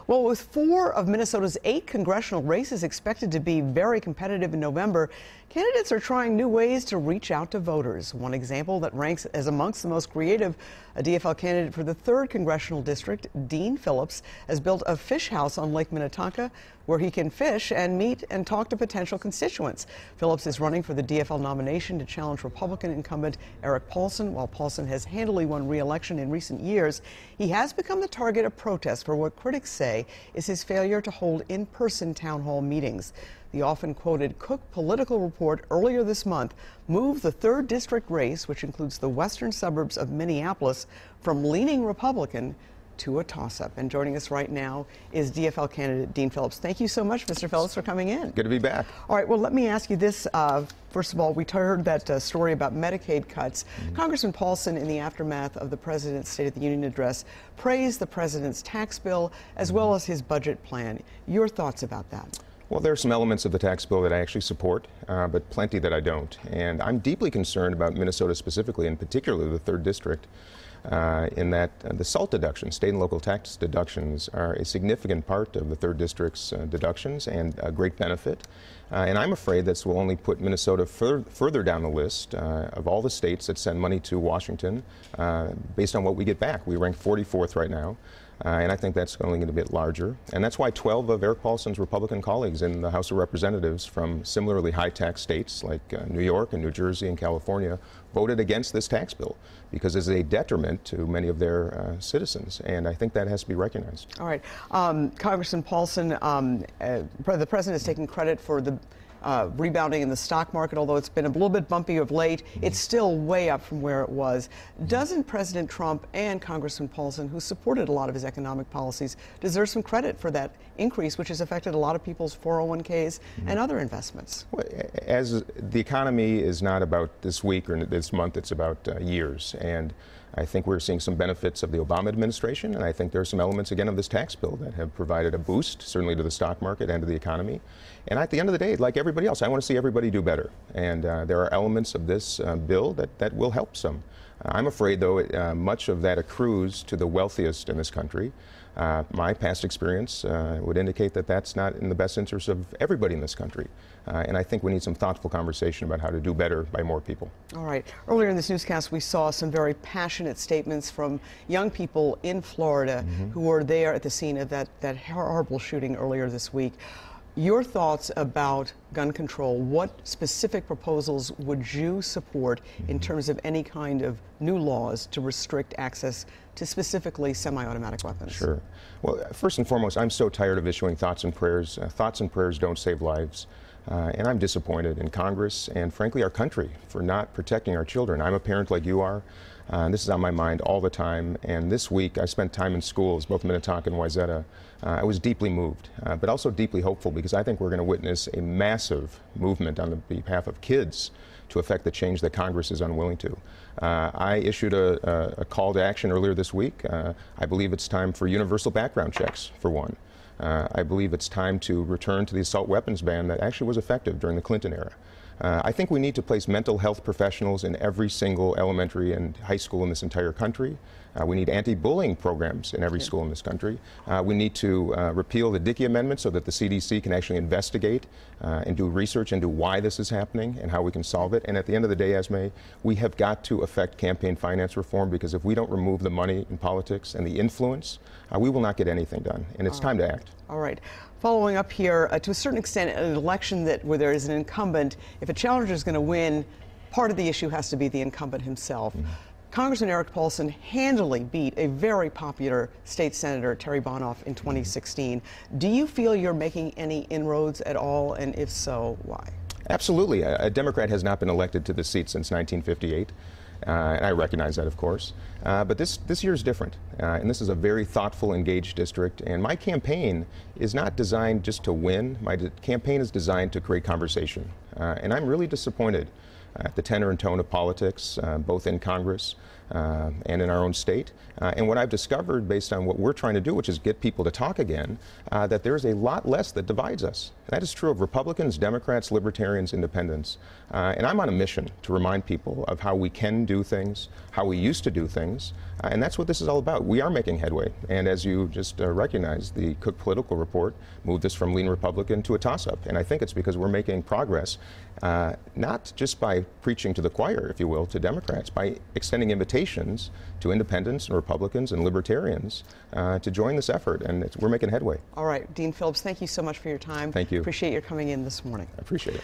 Well, with 4 of Minnesota's 8 congressional races expected to be very competitive in November, candidates are trying new ways to reach out to voters. One example that ranks as amongst the most creative, a DFL candidate for the 3rd Congressional District, Dean Phillips, has built a fish house on Lake MInnetonka where he can fish and meet and talk to potential constituents. Phillips is running for the DFL nomination to challenge Republican incumbent Eric Paulson. While Paulson has handily won re-election in recent years, he has become the target of protests for what critics say is his failure to hold in-person town hall meetings. The often quoted Cook Political Report earlier this month moved the 3rd District race, which includes the western suburbs of Minneapolis, from leaning Republican to a toss-up. And joining us right now is DFL candidate Dean Phillips. Thank you so much, Mr. Phillips, for coming in. Good to be back. All right, well, let me ask you this. First of all, we heard that story about Medicaid cuts. Congressman Paulson, in the aftermath of the President's State of the Union address, praised the President's tax bill as well as his budget plan. Your thoughts about that? Well, there are some elements of the tax bill that I actually support, but plenty that I don't. And I'm deeply concerned about Minnesota specifically, and particularly the 3rd District, in that the SALT deductions, state and local tax deductions, are a significant part of the 3rd District's deductions and a great benefit. And I'm afraid this will only put Minnesota further down the list of all the states that send money to Washington based on what we get back. We rank 44th right now. And I think that's only going to get larger. And that's why 12 of Eric Paulson's Republican colleagues in the House of Representatives from similarly high-tax states like New York and New Jersey and California voted against this tax bill because it's a detriment to many of their citizens. And I think that has to be recognized. All right. Congressman Paulson, the President is taking credit for the rebounding in the stock market, although it's been a little bit bumpy of late. It's still way up from where it was. Doesn't President Trump and Congressman Paulson, who supported a lot of his economic policies, deserve some credit for that increase, which has affected a lot of people's 401ks and other investments? Well, as the economy is not about this week or this month, it's about years. And I think we're seeing some benefits of the Obama administration, and I think there are some elements, again, of this tax bill that have provided a boost, certainly to the stock market and to the economy. And at the end of the day, like everybody else, I want to see everybody do better. And there are elements of this bill that will help some. I'm afraid, though, much of that accrues to the wealthiest in this country. My past experience would indicate that that's not in the best interest of everybody in this country. And I think we need some thoughtful conversation about how to do better by more people. All right. Earlier in this newscast, we saw some very passionate statements from young people in Florida who were there at the scene of that horrible shooting earlier this week. Your thoughts about gun control, what specific proposals would you support in terms of any kind of new laws to restrict access to specifically semi-automatic weapons? Sure. Well, first and foremost, I'm so tired of issuing thoughts and prayers. Thoughts and prayers don't save lives. And I'm disappointed in Congress and, frankly, our country for not protecting our children. I'm a parent like you are. This is on my mind all the time. And this week, I spent time in schools, both Minnetonka and Wayzata. I was deeply moved, but also deeply hopeful because I think we're going to witness a massive movement on the behalf of kids to affect the change that Congress is unwilling to. I issued a call to action earlier this week. I believe it's time for universal background checks, for one. I believe it's time to return to the assault weapons ban that actually was effective during the Clinton era. I think we need to place mental health professionals in every single elementary and high school in this entire country. We need anti-bullying programs in every school in this country. We need to repeal the Dickey Amendment so that the CDC can actually investigate and do research into why this is happening and how we can solve it. And at the end of the day, Esme, we have got to affect campaign finance reform because if we don't remove the money in politics and the influence, we will not get anything done. And it's time to act. All right. Following up here, to a certain extent, an election where there is an incumbent, if a challenger is going to win, part of the issue has to be the incumbent himself. Congressman Eric Paulson handily beat a very popular state senator, Terry Bonoff, in 2016. Do you feel you're making any inroads at all, and if so, why? Absolutely. A Democrat has not been elected to the seat since 1958. And I recognize that, of course. But this year is different. And this is a very thoughtful, engaged district. And my campaign is not designed just to win. My campaign is designed to create conversation. And I'm really disappointed at the tenor and tone of politics, both in Congress and in our own state. And what I've discovered based on what we're trying to do, which is get people to talk again, that there's a lot less that divides us. That is true of Republicans, Democrats, Libertarians, Independents. And I'm on a mission to remind people of how we can do things, how we used to do things, and that's what this is all about. We are making headway, and as you just recognized, the Cook Political Report moved us from lean Republican to a toss-up, and I think it's because we're making progress, not just by preaching to the choir, if you will, to Democrats, by extending invitations to Independents and Republicans and Libertarians to join this effort, and we're making headway. All right, Dean Phillips, thank you so much for your time. Thank you. Appreciate your coming in this morning. I appreciate it.